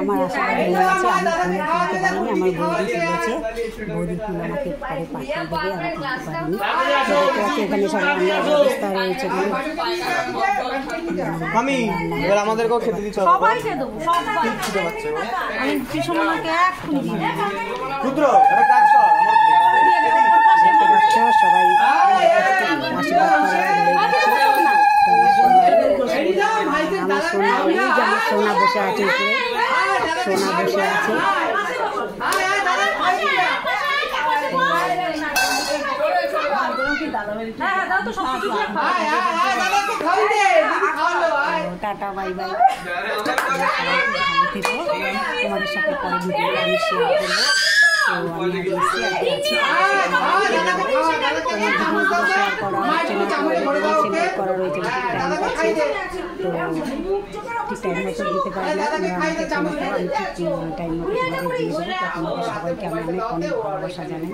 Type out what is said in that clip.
আমার আশা হয়ে গেছে, আমি ফোনে তুলতে পারিনি, আমার বৌদি তুলেছে, বৌদি ফুল আমাকে পরে পাঠিয়ে দেবে, আমি তুলতে পারিনি। এখানে সব রান্নার ব্যবস্থা রয়েছে, আমি এবার আমাদেরকেও খেতে দিতে হবে, সবাইকে দেবো, আমি পিসমোনাকে এক ফুল দিয়ে রুদ্র একটা কাজ কর, দেখতে পাচ্ছ সবাই আশীর্বাদ করা হয়ে গেছে। আমার সোনা, এই যে আমার সোনা বসে আছে উপরে, সোনা বসে আছে। টাটা বাই বাই, তোমাদের সাথে পরে ভিডিও আমি শেয়ার করবো। তো আমি আজ এসেছি আর কি আছি, তোমার শেয়ার করা হচ্ছে না, তোমাদের সেন্ড করা রয়েছে, টাইম পাচ্ছি তো ঠিক টাইম মতো দিতে পারি না, আমাকে ক্ষমা করো, আমি ঠিক টাইম মতো তোমাদের দিয়ে দেবো। তোমাদের সবাইকে আমার অনেক অনেক ভালোবাসা জানাই।